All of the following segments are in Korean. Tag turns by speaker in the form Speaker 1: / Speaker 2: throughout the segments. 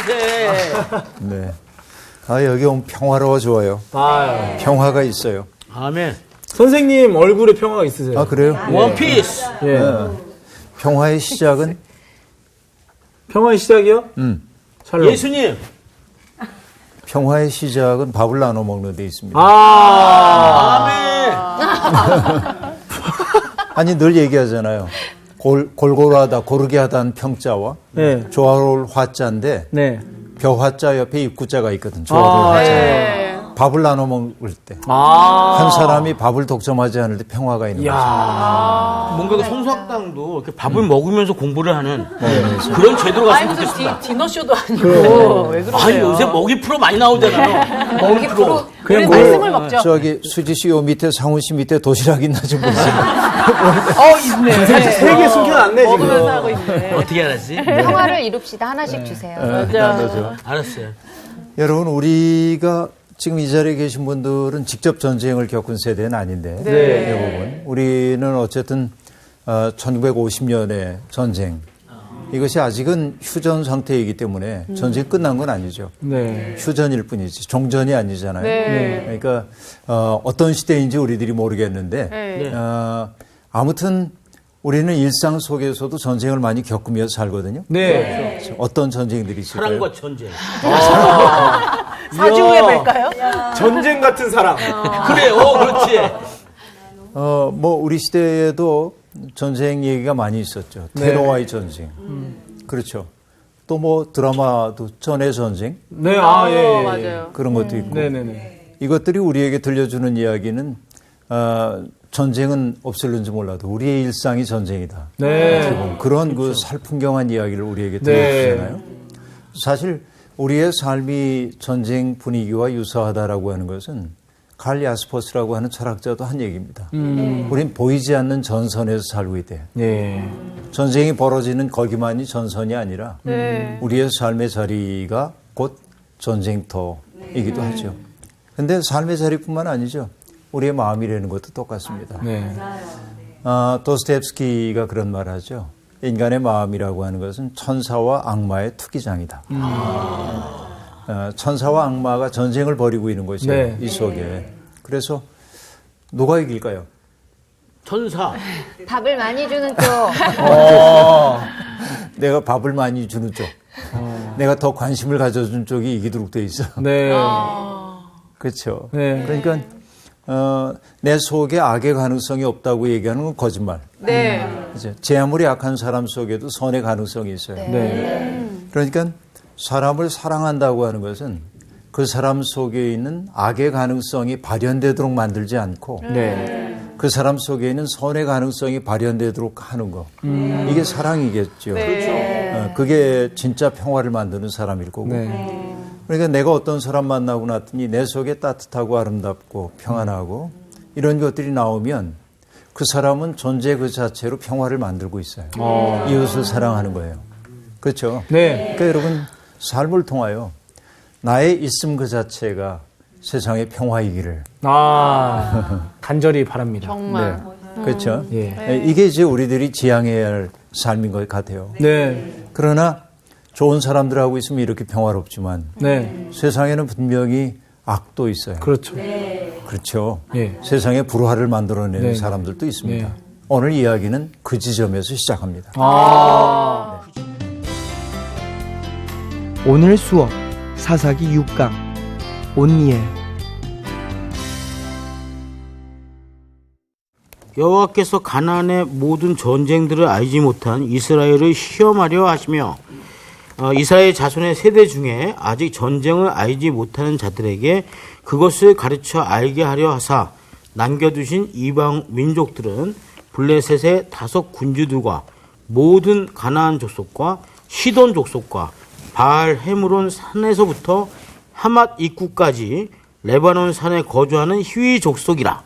Speaker 1: 요새.
Speaker 2: 네. 여기 오면 평화로워 좋아요. 평화가 있어요.
Speaker 1: 아멘.
Speaker 3: 선생님 얼굴에 평화가 있으세요?
Speaker 2: 그래요?
Speaker 1: 원피스.
Speaker 3: 예.
Speaker 2: 평화의 시작은?
Speaker 3: 평화의 시작이요? 샬롬.
Speaker 1: 예수님.
Speaker 2: 평화의 시작은 밥을 나눠 먹는 데 있습니다.
Speaker 1: 아멘.
Speaker 2: 아니, 늘 얘기하잖아요. 골고루하다, 고르게 하다는 평자와
Speaker 3: 네.
Speaker 2: 조화로울 화자인데
Speaker 3: 네.
Speaker 2: 벼화자 옆에 입구자가 있거든. 조화로울 화자.
Speaker 4: 네.
Speaker 2: 밥을 나눠 먹을 때. 한 사람이 밥을 독점하지 않을 때 평화가 있는 거죠.
Speaker 1: 뭔가 그 성수학당도 이렇게 밥을 먹으면서 공부를 하는 그런 제도가 갔으면 좋겠습니다.
Speaker 4: 디너쇼도 아니고. 왜 그러세요?
Speaker 1: 아니, 요새 먹이 프로 많이 나오잖아요.
Speaker 4: 먹이 프로.
Speaker 3: 그냥
Speaker 4: 우리 말씀을 먹죠.
Speaker 2: 저기 수지 씨 요 밑에 상훈 씨 밑에 도시락 있나 좀 보세요.
Speaker 4: 있네.
Speaker 3: 세개 숨겨놨네, 지금.
Speaker 4: 먹으면서 하고 있네.
Speaker 1: 어떻게 알았지?
Speaker 5: 평화를 이룹시다. 하나씩 주세요.
Speaker 2: 나눠줘.
Speaker 1: 알았어요.
Speaker 2: 여러분, 우리가 지금 이 자리에 계신 분들은 직접 전쟁을 겪은 세대는 아닌데 대부분 우리는 어쨌든 1950년의 전쟁 이것이 아직은 휴전 상태이기 때문에 전쟁이 끝난 건 아니죠.
Speaker 3: 네.
Speaker 2: 휴전일 뿐이지 종전이 아니잖아요.
Speaker 4: 네.
Speaker 2: 그러니까 어떤 시대인지 우리들이 모르겠는데
Speaker 4: 네.
Speaker 2: 아무튼 우리는 일상 속에서도 전쟁을 많이 겪으면서 살거든요.
Speaker 3: 네.
Speaker 2: 그렇죠. 어떤 전쟁들이 있을까요?
Speaker 1: 사랑과 전쟁.
Speaker 4: 사주에 뵐까요?
Speaker 3: 전쟁 같은 사랑.
Speaker 1: 그래, 그렇지.
Speaker 2: 뭐 우리 시대에도 전쟁 얘기가 많이 있었죠. 테러와의 전쟁. 그렇죠. 또 뭐 드라마도 전의 전쟁.
Speaker 3: 네, 예.
Speaker 4: 맞아요.
Speaker 2: 그런 것도 있고.
Speaker 3: 네네네.
Speaker 2: 이것들이 우리에게 들려주는 이야기는 전쟁은 없을는지 몰라도 우리의 일상이 전쟁이다.
Speaker 3: 네.
Speaker 2: 그런 그 살풍경한 이야기를 우리에게 들려주잖아요. 사실 우리의 삶이 전쟁 분위기와 유사하다라고 하는 것은 칼 야스퍼스라고 하는 철학자도 한 얘기입니다. 우린 보이지 않는 전선에서 살고 있대요.
Speaker 3: 네.
Speaker 2: 전쟁이 벌어지는 거기만이 전선이 아니라 우리의 삶의 자리가 곧 전쟁터이기도 하죠. 근데 삶의 자리뿐만 아니죠. 우리의 마음이라는 것도 똑같습니다.
Speaker 3: 네.
Speaker 2: 도스토옙스키가 그런 말을 하죠. 인간의 마음이라고 하는 것은 천사와 악마의 투기장이다. 천사와 악마가 전쟁을 벌이고 있는 것이에요.
Speaker 3: 네.
Speaker 2: 이 속에. 그래서 누가 이길까요?
Speaker 1: 천사.
Speaker 5: 밥을 많이 주는 쪽.
Speaker 2: 내가 밥을 많이 주는 쪽. 내가 더 관심을 가져준 쪽이 이기도록 돼 있어.
Speaker 3: 네.
Speaker 2: 그렇죠.
Speaker 3: 네.
Speaker 2: 그러니까 내 속에 악의 가능성이 없다고 얘기하는 건 거짓말.
Speaker 4: 네.
Speaker 2: 그죠? 제 아무리 악한 사람 속에도 선의 가능성이 있어요.
Speaker 3: 네.
Speaker 2: 그러니까 사람을 사랑한다고 하는 것은 그 사람 속에 있는 악의 가능성이 발현되도록 만들지 않고
Speaker 3: 네.
Speaker 2: 그 사람 속에 있는 선의 가능성이 발현되도록 하는 거. 이게 사랑이겠죠. 그게 진짜 평화를 만드는 사람일 거고.
Speaker 3: 네.
Speaker 2: 그러니까 내가 어떤 사람 만나고 났더니 내 속에 따뜻하고 아름답고 평안하고 이런 것들이 나오면 그 사람은 존재 그 자체로 평화를 만들고 있어요. 이웃을 사랑하는 거예요. 그렇죠?
Speaker 3: 네.
Speaker 2: 그러니까 여러분 삶을 통하여 나의 있음 그 자체가 세상의 평화이기를
Speaker 3: 간절히 바랍니다.
Speaker 4: 정말.
Speaker 2: 그렇죠?
Speaker 3: 예.
Speaker 2: 이게 이제 우리들이 지향해야 할 삶인 것 같아요.
Speaker 3: 네.
Speaker 2: 그러나 좋은 사람들하고 있으면 이렇게 평화롭지만
Speaker 3: 네.
Speaker 2: 세상에는 분명히 악도 있어요.
Speaker 3: 그렇죠.
Speaker 2: 그렇죠.
Speaker 3: 예.
Speaker 2: 세상에 불화를 만들어내는
Speaker 3: 네.
Speaker 2: 사람들도 있습니다.
Speaker 3: 네.
Speaker 2: 오늘 이야기는 그 지점에서 시작합니다.
Speaker 6: 오늘 수업 사사기 6강 온니엘.
Speaker 1: 여호와께서 가나안의 모든 전쟁들을 알지 못한 이스라엘을 시험하려 하시며 이스라엘 자손의 세대 중에 아직 전쟁을 알지 못하는 자들에게 그것을 가르쳐 알게 하려 하사 남겨두신 이방 민족들은 블레셋의 5 군주들과 모든 가나안 족속과 시돈 족속과 바알 헤므론 산에서부터 하맛 입구까지 레바논 산에 거주하는 히위 족속이라.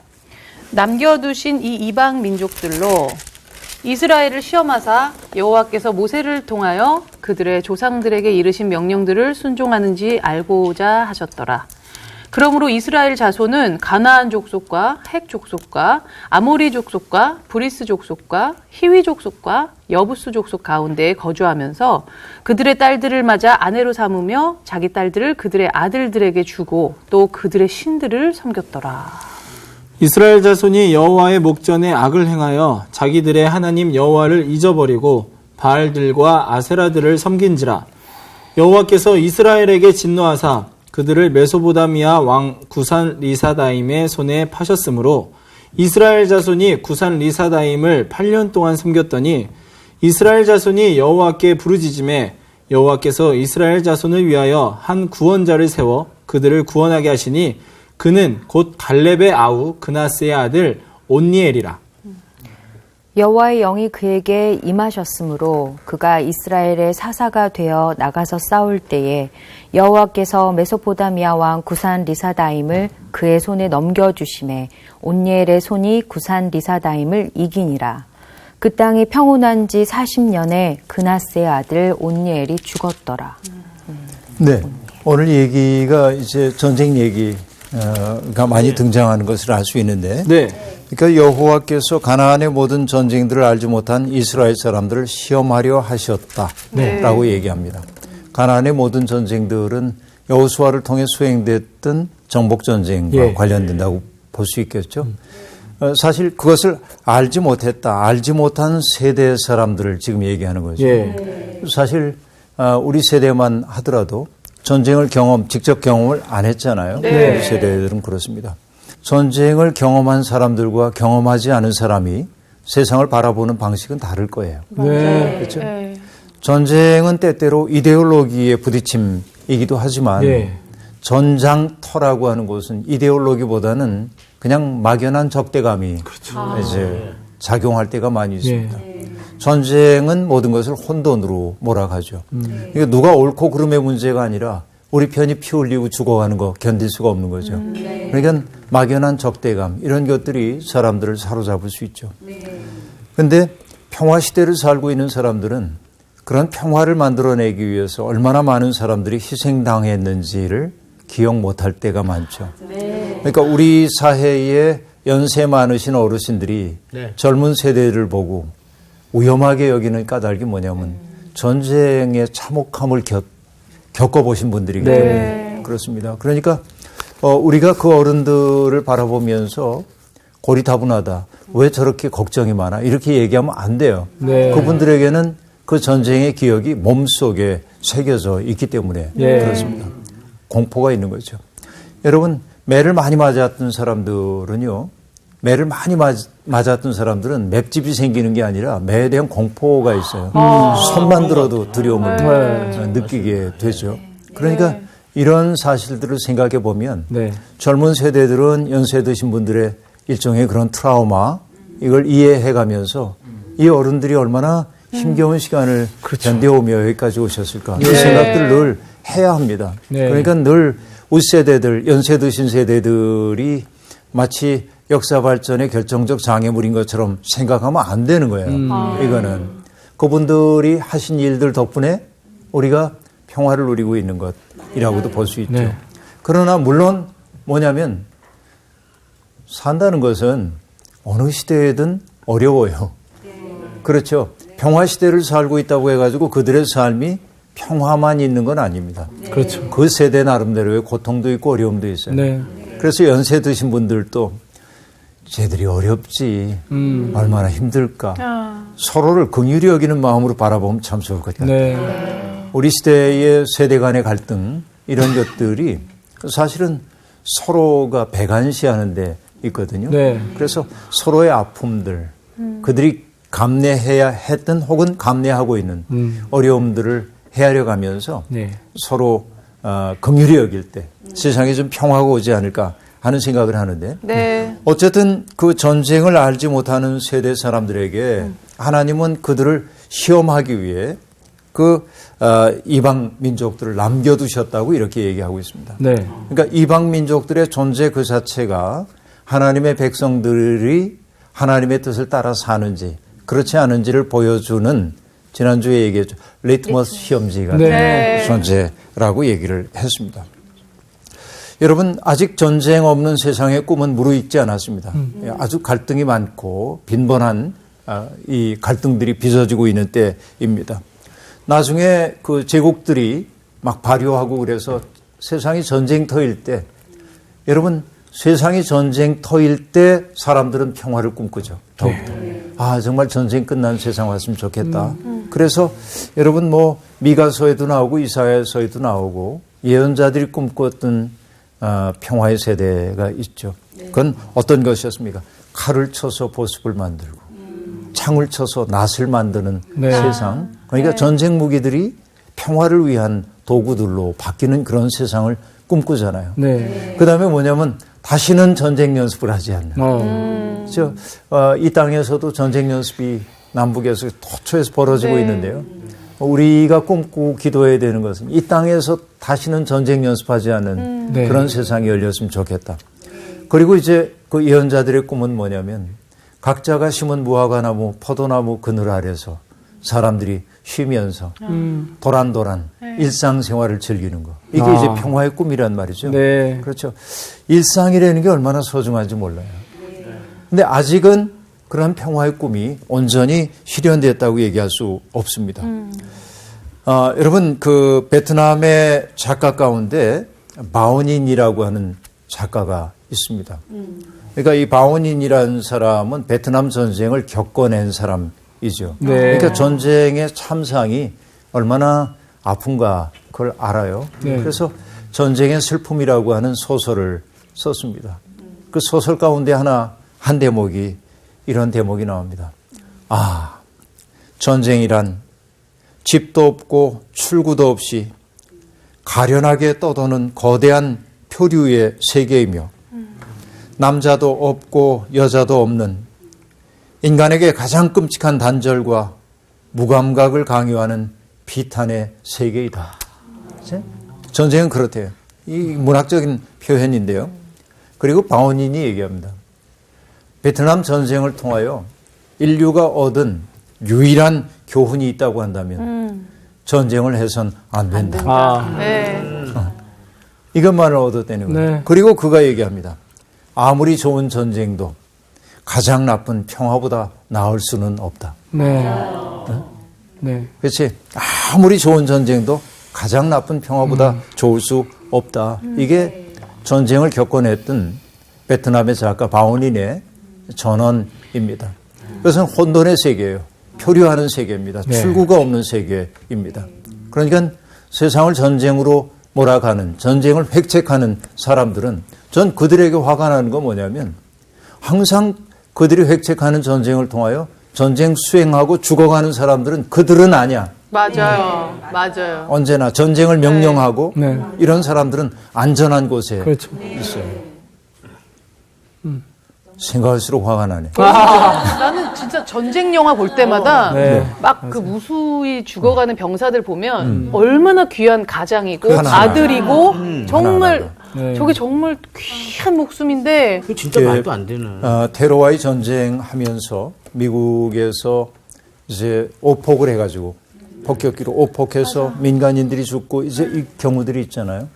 Speaker 4: 남겨두신 이 이방 민족들로 이스라엘을 시험하사 여호와께서 모세를 통하여 그들의 조상들에게 이르신 명령들을 순종하는지 알고자 하셨더라. 그러므로 이스라엘 자손은 가나안 족속과 헷 족속과 아모리 족속과 브리스 족속과 히위 족속과 여부스 족속 가운데에 거주하면서 그들의 딸들을 맞아 아내로 삼으며 자기 딸들을 그들의 아들들에게 주고 또 그들의 신들을 섬겼더라.
Speaker 3: 이스라엘 자손이 여호와의 목전에 악을 행하여 자기들의 하나님 여호와를 잊어버리고 바알들과 아세라들을 섬긴지라. 여호와께서 이스라엘에게 진노하사 그들을 메소보다미아 왕 구산 리사다임의 손에 파셨으므로 이스라엘 자손이 구산 리사다임을 8년 동안 섬겼더니 이스라엘 자손이 여호와께 부르짖음에 여호와께서 이스라엘 자손을 위하여 한 구원자를 세워 그들을 구원하게 하시니 그는 곧 갈렙의 아우 그나스의 아들 온니엘이라.
Speaker 7: 여호와의 영이 그에게 임하셨으므로 그가 이스라엘의 사사가 되어 나가서 싸울 때에 여호와께서 메소포다미아 왕 구산 리사다임을 그의 손에 넘겨주심에 온니엘의 손이 구산 리사다임을 이기니라. 그 땅이 평온한 지 40년에 그나스의 아들 온니엘이 죽었더라.
Speaker 2: 네, 오늘 얘기가 이제 전쟁 얘기가 많이 등장하는 것을 알 수 있는데,
Speaker 3: 네.
Speaker 2: 그러니까 여호와께서 가나안의 모든 전쟁들을 알지 못한 이스라엘 사람들을 시험하려 하셨다라고 얘기합니다. 가나안의 모든 전쟁들은 여호수아를 통해 수행됐던 정복 전쟁과 관련된다고 볼 수 있겠죠. 사실 그것을 알지 못했다, 알지 못한 세대 사람들을 지금 얘기하는 거죠. 사실 우리 세대만 하더라도 전쟁을 직접 경험을 안 했잖아요. 우리 세대들은 그렇습니다. 전쟁을 경험한 사람들과 경험하지 않은 사람이 세상을 바라보는 방식은 다를 거예요. 그렇죠? 전쟁은 때때로 이데올로기의 부딪힘이기도 하지만 전장터라고 하는 것은 이데올로기보다는 그냥 막연한 적대감이 이제 작용할 때가 많이 있습니다. 전쟁은 모든 것을 혼돈으로 몰아가죠. 그러니까 누가 옳고 그름의 문제가 아니라 우리 편이 피 흘리고 죽어가는 거 견딜 수가 없는 거죠. 그러니까 막연한 적대감 이런 것들이 사람들을 사로잡을 수 있죠. 그런데 평화 시대를 살고 있는 사람들은 그런 평화를 만들어내기 위해서 얼마나 많은 사람들이 희생당했는지를 기억 못할 때가 많죠. 그러니까 우리 사회에 연세 많으신 어르신들이 젊은 세대를 보고 위험하게 여기는 까닭이 뭐냐면 전쟁의 참혹함을 겪어보신 분들이기 때문에 그렇습니다. 그러니까 우리가 그 어른들을 바라보면서 고리타분하다. 왜 저렇게 걱정이 많아? 이렇게 얘기하면 안 돼요. 그분들에게는 그 전쟁의 기억이 몸속에 새겨져 있기 때문에 그렇습니다. 공포가 있는 거죠. 여러분, 매를 많이 맞았던 사람들은요. 매를 많이 맞았던 사람들은 맵집이 생기는 게 아니라 매에 대한 공포가 있어요. 손만 들어도 두려움을 느끼게 되죠. 그러니까 이런 사실들을 생각해 보면 젊은 세대들은 연세 드신 분들의 일종의 그런 트라우마 이걸 이해해 가면서 이 어른들이 얼마나 힘겨운 시간을 견뎌오며 여기까지 오셨을까 이 생각들을 늘 해야 합니다. 그러니까 늘 우리 세대들 연세 드신 세대들이 마치 역사 발전의 결정적 장애물인 것처럼 생각하면 안 되는 거예요. 이거는 그분들이 하신 일들 덕분에 우리가 평화를 누리고 있는 것이라고도 볼 수 있죠. 그러나 물론 뭐냐면 산다는 것은 어느 시대에든 어려워요. 그렇죠. 평화 시대를 살고 있다고 해가지고 그들의 삶이 평화만 있는 건 아닙니다.
Speaker 3: 그렇죠.
Speaker 2: 그 세대 나름대로의 고통도 있고 어려움도 있어요. 그래서 연세 드신 분들도 쟤들이 어렵지. 얼마나 힘들까. 서로를 긍휼히 여기는 마음으로 바라보면 참 좋을 것 같아요. 우리 시대의 세대 간의 갈등 이런 것들이 사실은 서로가 배관시하는 데 있거든요. 그래서 서로의 아픔들 그들이 감내해야 했던 혹은 감내하고 있는 어려움들을 헤아려 가면서 서로 긍휼히 여길 때 세상에 좀 평화가 오지 않을까 하는 생각을 하는데 어쨌든 그 전쟁을 알지 못하는 세대 사람들에게 하나님은 그들을 시험하기 위해 그 이방 민족들을 남겨두셨다고 이렇게 얘기하고 있습니다. 그러니까 이방 민족들의 존재 그 자체가 하나님의 백성들이 하나님의 뜻을 따라 사는지 그렇지 않은지를 보여주는 지난주에 얘기했죠. 리트머스 시험지 같은 존재라고 얘기를 했습니다. 여러분 아직 전쟁 없는 세상의 꿈은 무르익지 않았습니다. 아주 갈등이 많고 빈번한 이 갈등들이 빚어지고 있는 때입니다. 나중에 그 제국들이 막 발효하고 그래서 세상이 전쟁터일 때 여러분 세상이 전쟁터일 때 사람들은 평화를 꿈꾸죠. 더욱더. 아 정말 전쟁 끝난 세상 왔으면 좋겠다. 그래서 여러분 뭐 미가서에도 나오고 이사야서에도 나오고 예언자들이 꿈꿨던 평화의 세대가 있죠. 그건 어떤 것이었습니까? 칼을 쳐서 보습을 만들고 창을 쳐서 낫을 만드는 세상. 그러니까 전쟁 무기들이 평화를 위한 도구들로 바뀌는 그런 세상을 꿈꾸잖아요. 그 다음에 뭐냐면 다시는 전쟁 연습을 하지 않는. 그렇죠? 이 땅에서도 전쟁 연습이 남북에서 토초에서 벌어지고 있는데요. 우리가 꿈꾸고 기도해야 되는 것은 이 땅에서 다시는 전쟁 연습하지 않는 그런 세상이 열렸으면 좋겠다. 그리고 이제 그 예언자들의 꿈은 뭐냐면 각자가 심은 무화과나무, 포도나무 그늘 아래서 사람들이 쉬면서 도란도란 일상생활을 즐기는 거. 이게 이제 평화의 꿈이란 말이죠. 그렇죠. 일상이라는 게 얼마나 소중한지 몰라요. 근데 아직은 그런 평화의 꿈이 온전히 실현됐다고 얘기할 수 없습니다. 여러분 그 베트남의 작가 가운데 바오닌이라고 하는 작가가 있습니다. 그러니까 이 바오닌이라는 사람은 베트남 전쟁을 겪어낸 사람이죠. 그러니까 전쟁의 참상이 얼마나 아픈가 그걸 알아요. 그래서 전쟁의 슬픔이라고 하는 소설을 썼습니다. 그 소설 가운데 한 대목이 이런 대목이 나옵니다. 아, 전쟁이란 집도 없고 출구도 없이 가련하게 떠도는 거대한 표류의 세계이며 남자도 없고 여자도 없는 인간에게 가장 끔찍한 단절과 무감각을 강요하는 비탄의 세계이다. 전쟁은 그렇대요. 이 문학적인 표현인데요. 그리고 바오닌이 얘기합니다. 베트남 전쟁을 통하여 인류가 얻은 유일한 교훈이 있다고 한다면 전쟁을 해선 안 된다. 이것만을 얻었다는 거예요. 그리고 그가 얘기합니다. 아무리 좋은 전쟁도 가장 나쁜 평화보다 나을 수는 없다. 그렇지? 아무리 좋은 전쟁도 가장 나쁜 평화보다 좋을 수 없다. 이게 전쟁을 겪어냈던 베트남의 작가 바오닌의 전언입니다. 그것은 혼돈의 세계예요. 표류하는 세계입니다. 출구가 없는 세계입니다. 그러니까 세상을 전쟁으로 몰아가는, 전쟁을 획책하는 사람들은 전 그들에게 화가 나는 건 뭐냐면 항상 그들이 획책하는 전쟁을 통하여 전쟁 수행하고 죽어가는 사람들은 그들은 아니야.
Speaker 4: 맞아요. 맞아요.
Speaker 2: 언제나 전쟁을 명령하고 이런 사람들은 안전한 곳에 있어요. 생각할수록 화가 나네.
Speaker 4: 나는 진짜 전쟁 영화 볼 때마다 막 그 무수히 죽어가는 병사들 보면 얼마나 귀한 가장이고 아들이고 정말 저게 정말 귀한 목숨인데
Speaker 1: 그 진짜 말도 안 되는.
Speaker 2: 테러와의 전쟁하면서 미국에서 이제 오폭을 해가지고 폭격기로 오폭해서 민간인들이 죽고 이제 이 경우들이 있잖아요.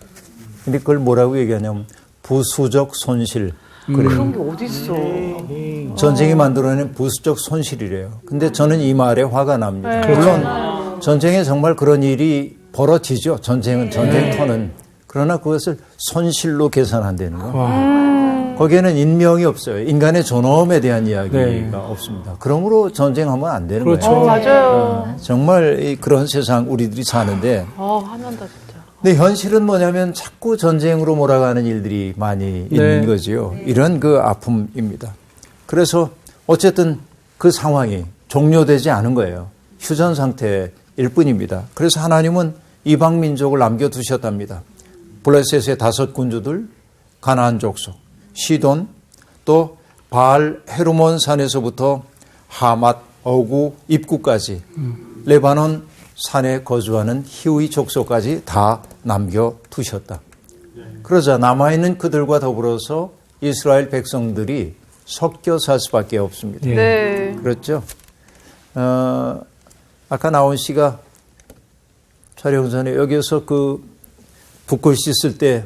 Speaker 2: 근데 그걸 뭐라고 얘기하냐면 부수적 손실.
Speaker 4: 그런 게 어딨어.
Speaker 2: 전쟁이 만들어낸 부수적 손실이래요. 근데 저는 이 말에 화가 납니다. 물론 전쟁에 정말 그런 일이 벌어지죠. 전쟁은 전쟁터는. 그러나 그것을 손실로 계산한다는 거. 거기에는 인명이 없어요. 인간의 존엄에 대한 이야기가 없습니다. 그러므로 전쟁하면 안 되는 거예요.
Speaker 4: 맞아요.
Speaker 2: 정말 그런 세상 우리들이 사는데
Speaker 4: 화난다 진짜.
Speaker 2: 근데 현실은 뭐냐면 자꾸 전쟁으로 몰아가는 일들이 많이 있는 거지요. 이런 그 아픔입니다. 그래서 어쨌든 그 상황이 종료되지 않은 거예요. 휴전 상태일 뿐입니다. 그래서 하나님은 이방 민족을 남겨두셨답니다. 블레셋의 5 군주들, 가나안 족속, 시돈, 또 바알 헤르몬 산에서부터 하맛, 어구, 입구까지 레바논 산에 거주하는 히위 족속까지 다 남겨두셨다. 그러자 남아있는 그들과 더불어서 이스라엘 백성들이 섞여 살 수밖에 없습니다. 그렇죠? 아까 나온 씨가 촬영 전에 여기서 그 붓글 씻을 때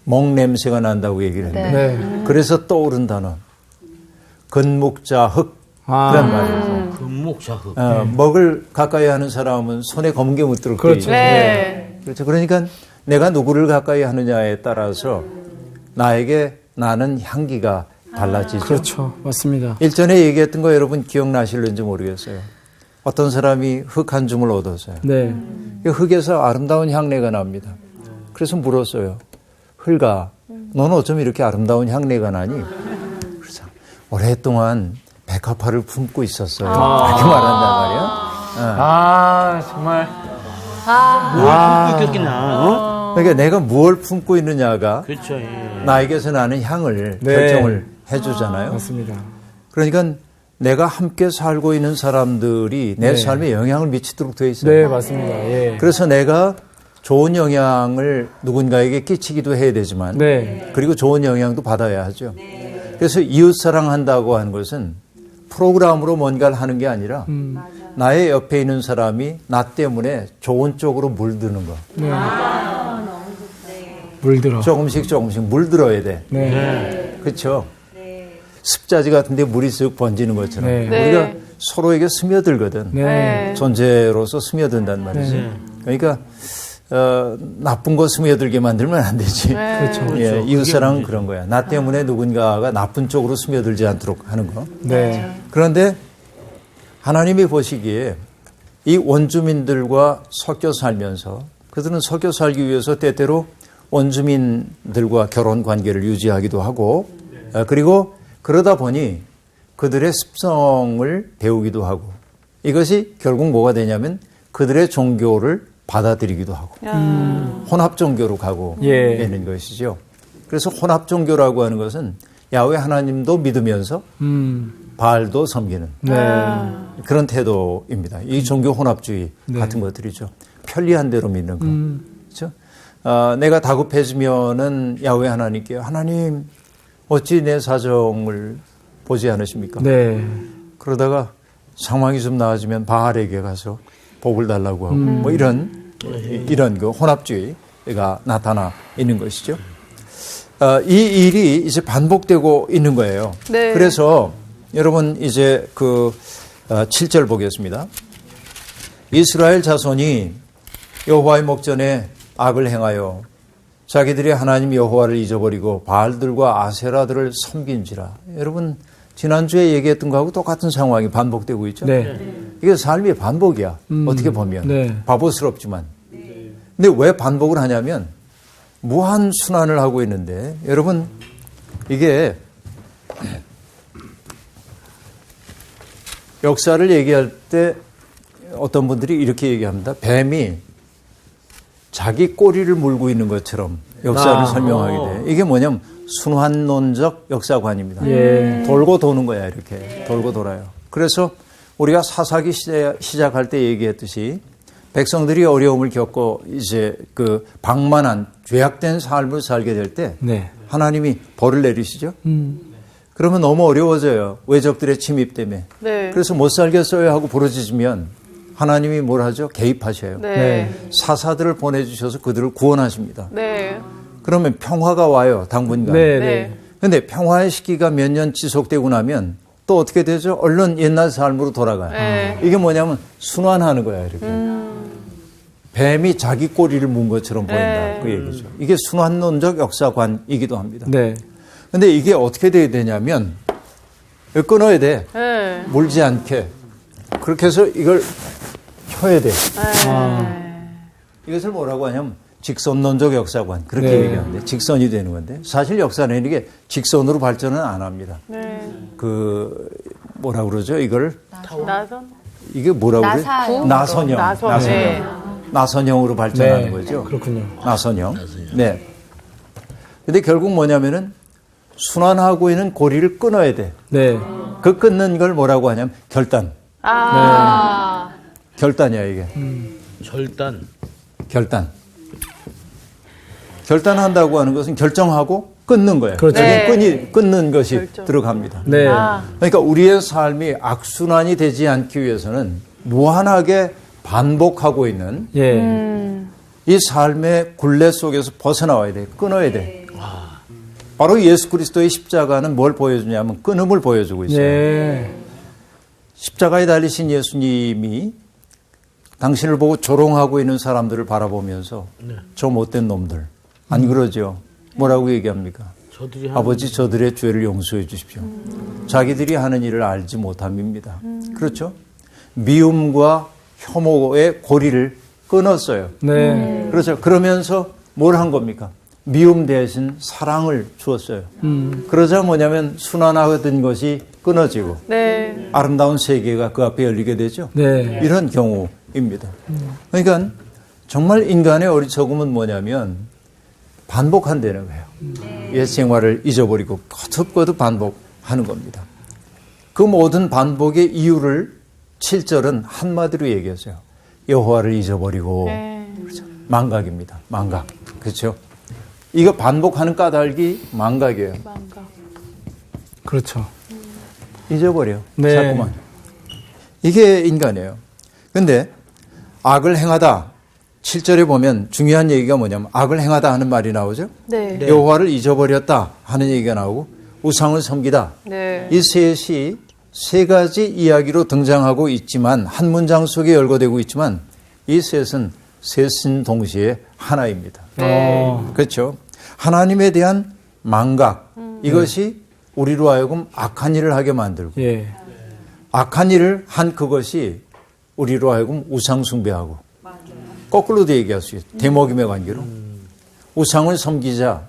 Speaker 2: 먹 냄새가 난다고 얘기를 했는데
Speaker 3: 네.
Speaker 2: 그래서 떠오른 단어 근묵자흑
Speaker 3: 아.
Speaker 2: 그런 말이에요.
Speaker 1: 금목자흑.
Speaker 2: 먹을 가까이 하는 사람은 손에 검은 게 묻도록 돼
Speaker 3: 그렇죠.
Speaker 2: 있죠.
Speaker 4: 네.
Speaker 2: 그렇죠. 그러니까 내가 누구를 가까이 하느냐에 따라서 나는 향기가 달라지죠.
Speaker 3: 그렇죠. 맞습니다.
Speaker 2: 일전에 얘기했던 거 여러분 기억나실는지 모르겠어요. 어떤 사람이 흙 한 줌을 얻었어요.
Speaker 3: 네.
Speaker 2: 그 흙에서 아름다운 향내가 납니다. 그래서 물었어요. 흙아, 너는 어쩜 이렇게 아름다운 향내가 나니? 그래서 오랫동안 백합화를 품고 있었어요. 이렇게 말한단 말이야.
Speaker 3: 정말.
Speaker 1: 뭘 품겠구나.
Speaker 2: 그러니까 내가 무엇을 품고 있느냐가
Speaker 1: 그렇죠. 예.
Speaker 2: 나에게서 나는 향을
Speaker 3: 네.
Speaker 2: 결정을 해주잖아요.
Speaker 3: 맞습니다.
Speaker 2: 그러니까 내가 함께 살고 있는 사람들이 내
Speaker 3: 네.
Speaker 2: 삶에 영향을 미치도록 되어 있어요.
Speaker 3: 네, 맞습니다. 예.
Speaker 2: 그래서 내가 좋은 영향을 누군가에게 끼치기도 해야 되지만
Speaker 3: 네.
Speaker 2: 그리고 좋은 영향도 받아야 하죠. 그래서 이웃사랑한다고 하는 것은 프로그램으로 뭔가를 하는 게 아니라 나의 옆에 있는 사람이 나 때문에 좋은 쪽으로 물드는 거.
Speaker 3: 물들어.
Speaker 2: 조금씩 물들어야 돼.
Speaker 3: 네.
Speaker 2: 그렇죠? 습자지 같은 데 물이 쓱 번지는 것처럼
Speaker 3: 네.
Speaker 2: 우리가
Speaker 4: 네.
Speaker 2: 서로에게 스며들거든.
Speaker 3: 네.
Speaker 2: 존재로서 스며든단 말이지. 그러니까 나쁜 거 스며들게 만들면 안 되지.
Speaker 3: 그렇죠.
Speaker 2: 예, 이웃사랑은 그런 거야. 나 때문에 누군가가 나쁜 쪽으로 스며들지 않도록 하는 거.
Speaker 3: 네.
Speaker 2: 그런데 하나님이 보시기에 이 원주민들과 섞여 살면서 그들은 섞여 살기 위해서 때때로 원주민들과 결혼 관계를 유지하기도 하고 그리고 그러다 보니 그들의 습성을 배우기도 하고 이것이 결국 뭐가 되냐면 그들의 종교를 받아들이기도 하고 혼합 종교로 가고
Speaker 3: 예.
Speaker 2: 되는 것이죠. 그래서 혼합 종교라고 하는 것은 야훼 하나님도 믿으면서 바알도 섬기는
Speaker 3: 네.
Speaker 2: 그런 태도입니다. 이 종교 혼합주의 같은 것들이죠. 편리한 대로 믿는 거. 그렇죠? 내가 다급해지면은 야훼 하나님께 하나님 어찌 내 사정을 보지 않으십니까?
Speaker 3: 네.
Speaker 2: 그러다가 상황이 좀 나아지면 바알에게 가서 복을 달라고 하고 뭐 이런 그 혼합주의가 나타나 있는 것이죠. 이 일이 이제 반복되고 있는 거예요.
Speaker 4: 네.
Speaker 2: 그래서 여러분 이제 그 7절 보겠습니다. 이스라엘 자손이 여호와의 목전에 악을 행하여 자기들이 하나님 여호와를 잊어버리고 바알들과 아세라들을 섬긴지라. 여러분 지난주에 얘기했던 거하고 똑같은 상황이 반복되고 있죠.
Speaker 3: 네.
Speaker 2: 이게 삶의 반복이야. 어떻게 보면.
Speaker 3: 네.
Speaker 2: 바보스럽지만. 근데 왜 반복을 하냐면 무한 순환을 하고 있는데 여러분 이게 역사를 얘기할 때 어떤 분들이 이렇게 얘기합니다. 뱀이 자기 꼬리를 물고 있는 것처럼 역사를 설명하게 돼. 이게 뭐냐면 순환론적 역사관입니다.
Speaker 3: 예.
Speaker 2: 돌고 도는 거야, 이렇게. 돌고 돌아요. 그래서 우리가 사사기 시작할 때 얘기했듯이 백성들이 어려움을 겪고 이제 그 방만한 죄악된 삶을 살게 될 때
Speaker 3: 네.
Speaker 2: 하나님이 벌을 내리시죠. 그러면 너무 어려워져요. 외적들의 침입 때문에.
Speaker 4: 네.
Speaker 2: 그래서 못 살겠어요 하고 부르짖으면 하나님이 뭘 하죠? 개입하셔요.
Speaker 4: 네.
Speaker 2: 사사들을 보내주셔서 그들을 구원하십니다.
Speaker 4: 네.
Speaker 2: 그러면 평화가 와요, 당분간.
Speaker 3: 네.
Speaker 4: 네.
Speaker 2: 근데 평화의 시기가 몇 년 지속되고 나면 또 어떻게 되죠? 얼른 옛날 삶으로 돌아가요.
Speaker 4: 네.
Speaker 2: 이게 뭐냐면 순환하는 거야, 이렇게. 뱀이 자기 꼬리를 문 것처럼 보인다.
Speaker 4: 네.
Speaker 2: 그 얘기죠. 이게 순환론적 역사관이기도 합니다.
Speaker 3: 네.
Speaker 2: 근데 이게 어떻게 돼야 되냐면 이걸 끊어야 돼.
Speaker 4: 네.
Speaker 2: 물지 않게. 그렇게 해서 이걸 펴야 돼. 이것을 뭐라고 하냐면 직선론적 역사관. 그렇게
Speaker 3: 네.
Speaker 2: 얘기하는데 직선이 되는 건데 사실 역사는 이게 직선으로 발전은 안 합니다.
Speaker 4: 네.
Speaker 2: 그 뭐라 그러죠? 이걸
Speaker 4: 나선.
Speaker 2: 이게 뭐라고 그래?
Speaker 5: 나사요.
Speaker 2: 나선형.
Speaker 4: 나선.
Speaker 2: 나선형.
Speaker 4: 네.
Speaker 2: 나선형으로 발전하는
Speaker 3: 네.
Speaker 2: 거죠.
Speaker 3: 그렇군요.
Speaker 2: 나선형. 네. 근데 결국 뭐냐면은 순환하고 있는 고리를 끊어야 돼.
Speaker 3: 네.
Speaker 2: 그 끊는 걸 뭐라고 하냐면 결단. 결단이야 이게.
Speaker 1: 절단.
Speaker 2: 결단. 결단한다고 하는 것은 결정하고 끊는 거예요.
Speaker 3: 그렇죠.
Speaker 2: 저게 끊는 것이 들어갑니다.
Speaker 3: 네.
Speaker 2: 그러니까 우리의 삶이 악순환이 되지 않기 위해서는 무한하게 반복하고 있는
Speaker 3: 예.
Speaker 2: 이 삶의 굴레 속에서 벗어나와야 돼. 끊어야 돼. 바로 예수 그리스도의 십자가는 뭘 보여주냐면 끊음을 보여주고 있어요.
Speaker 3: 네.
Speaker 2: 십자가에 달리신 예수님이 당신을 보고 조롱하고 있는 사람들을 바라보면서 저 못된 놈들, 안 그러죠? 뭐라고 얘기합니까? 아버지 저들의 죄를 용서해 주십시오. 자기들이 하는 일을 알지 못함입니다. 그렇죠? 미움과 혐오의 고리를 끊었어요.
Speaker 3: 네.
Speaker 2: 그렇죠? 그러면서 뭘 한 겁니까? 미움 대신 사랑을 주었어요. 그러자 뭐냐면 순환하던 것이 끊어지고
Speaker 4: 네.
Speaker 2: 아름다운 세계가 그 앞에 열리게 되죠.
Speaker 3: 네.
Speaker 2: 이런 경우입니다. 그러니까 정말 인간의 어리석음은 뭐냐면 반복한다는 거예요. 옛 생활을 잊어버리고 거듭거듭 반복하는 겁니다. 그 모든 반복의 이유를 7절은 한마디로 얘기했어요. 여호와를 잊어버리고 그렇죠? 망각입니다. 망각. 그렇죠? 이거 반복하는 까닭이 망각이에요.
Speaker 3: 그렇죠.
Speaker 2: 잊어버려.
Speaker 3: 네.
Speaker 2: 자꾸만. 이게 인간이에요. 근데 악을 행하다. 7절에 보면 중요한 얘기가 뭐냐면 악을 행하다 하는 말이 나오죠.
Speaker 4: 네.
Speaker 2: 여호와를 잊어버렸다 하는 얘기가 나오고 우상을 섬기다.
Speaker 4: 네.
Speaker 2: 이 셋이 세 가지 이야기로 등장하고 있지만 한 문장 속에 열거되고 있지만 이 셋은 셋은 동시에 하나입니다. 그렇죠. 하나님에 대한 망각 이것이 우리로 하여금 악한 일을 하게 만들고
Speaker 3: 예.
Speaker 2: 악한 일을 한 그것이 우리로 하여금 우상 숭배하고 거꾸로도 얘기할 수 있어요. 대목임의 관계로 우상을 섬기자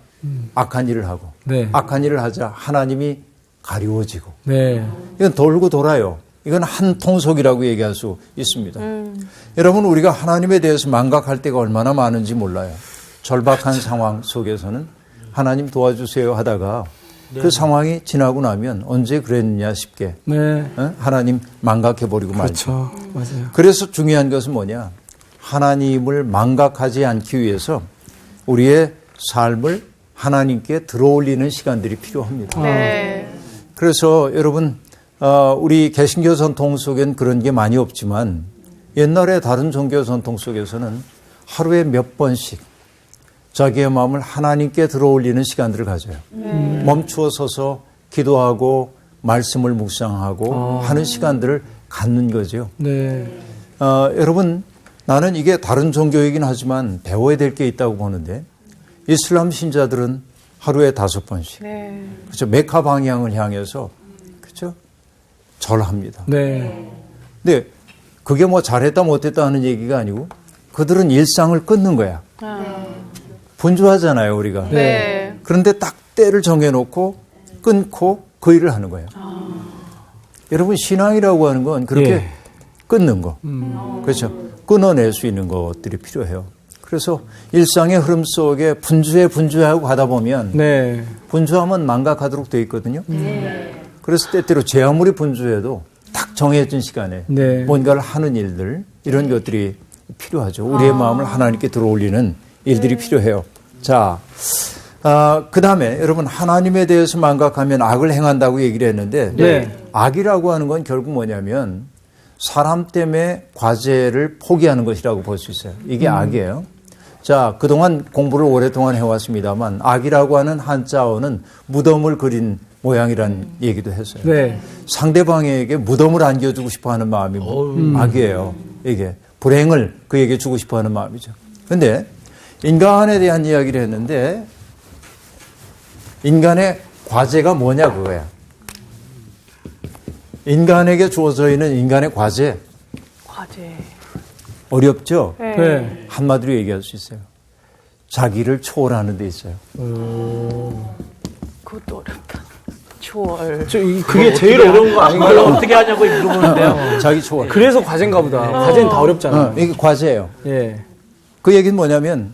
Speaker 2: 악한 일을 하고
Speaker 3: 네.
Speaker 2: 악한 일을 하자 하나님이 가리워지고
Speaker 3: 네.
Speaker 2: 이건 돌고 돌아요. 이건 한 통속이라고 얘기할 수 있습니다. 여러분 우리가 하나님에 대해서 망각할 때가 얼마나 많은지 몰라요. 절박한 상황 속에서는 하나님 도와주세요 하다가 그 상황이 지나고 나면 언제 그랬느냐 싶게
Speaker 3: 네.
Speaker 2: 하나님 망각해버리고 말죠.
Speaker 3: 그렇죠. 맞아요.
Speaker 2: 그래서 중요한 것은 뭐냐. 하나님을 망각하지 않기 위해서 우리의 삶을 하나님께 들어올리는 시간들이 필요합니다.
Speaker 4: 네.
Speaker 2: 그래서 여러분 우리 개신교 전통 속엔 그런 게 많이 없지만 옛날에 다른 종교 전통 속에서는 하루에 몇 번씩 자기의 마음을 하나님께 들어올리는 시간들을 가져요. 멈추어 서서 기도하고 말씀을 묵상하고 하는 시간들을 갖는 거죠.
Speaker 3: 네.
Speaker 2: 여러분 나는 이게 다른 종교이긴 하지만 배워야 될 게 있다고 보는데 이슬람 신자들은 하루에 5번씩
Speaker 4: 네.
Speaker 2: 그렇죠. 메카 방향을 향해서 그렇죠. 절합니다.
Speaker 3: 네.
Speaker 2: 근데 그게 뭐 잘했다 못했다 하는 얘기가 아니고 그들은 일상을 끊는 거야. 분주하잖아요, 우리가.
Speaker 4: 네.
Speaker 2: 그런데 딱 때를 정해놓고 끊고 그 일을 하는 거예요. 여러분 신앙이라고 하는 건 그렇게
Speaker 3: 예.
Speaker 2: 끊는 거. 그렇죠. 끊어낼 수 있는 것들이 필요해요. 그래서 일상의 흐름 속에 분주하고 가다 보면
Speaker 3: 네.
Speaker 2: 분주하면 망각하도록 되어 있거든요. 그래서 때때로 제 아무리 분주해도 딱 정해진 시간에
Speaker 3: 네.
Speaker 2: 뭔가를 하는 일들 이런 것들이 필요하죠. 우리의 마음을 하나님께 들어올리는 일들이 필요해요. 자, 그 다음에 여러분 하나님에 대해서 망각하면 악을 행한다고 얘기를 했는데
Speaker 3: 네.
Speaker 2: 악이라고 하는 건 결국 뭐냐면 사람 때문에 과제를 포기하는 것이라고 볼 수 있어요. 이게 악이에요. 자, 그동안 공부를 오랫동안 해왔습니다만 악이라고 하는 한자어는 무덤을 그린 모양이라는 얘기도 했어요.
Speaker 3: 네.
Speaker 2: 상대방에게 무덤을 안겨주고 싶어하는 마음이 악이에요. 이게 불행을 그에게 주고 싶어하는 마음이죠. 그런데 인간에 대한 이야기를 했는데 인간의 과제가 뭐냐 그거야. 인간에게 주어져 있는 인간의 과제.
Speaker 4: 과제.
Speaker 2: 어렵죠?
Speaker 4: 네.
Speaker 3: 네.
Speaker 2: 한마디로 얘기할 수 있어요. 자기를 초월하는 데 있어요.
Speaker 4: 그것도 어렵다. 초월.
Speaker 3: 그게 제일 어려운 거 아닌가요?
Speaker 1: 어떻게 하냐고 물어보는데요.
Speaker 2: 자기 초월.
Speaker 3: 그래서 과제인가 보다. 과제는 다 어렵잖아요.
Speaker 2: 이게 과제예요.
Speaker 3: 예.
Speaker 2: 그 얘기는 뭐냐면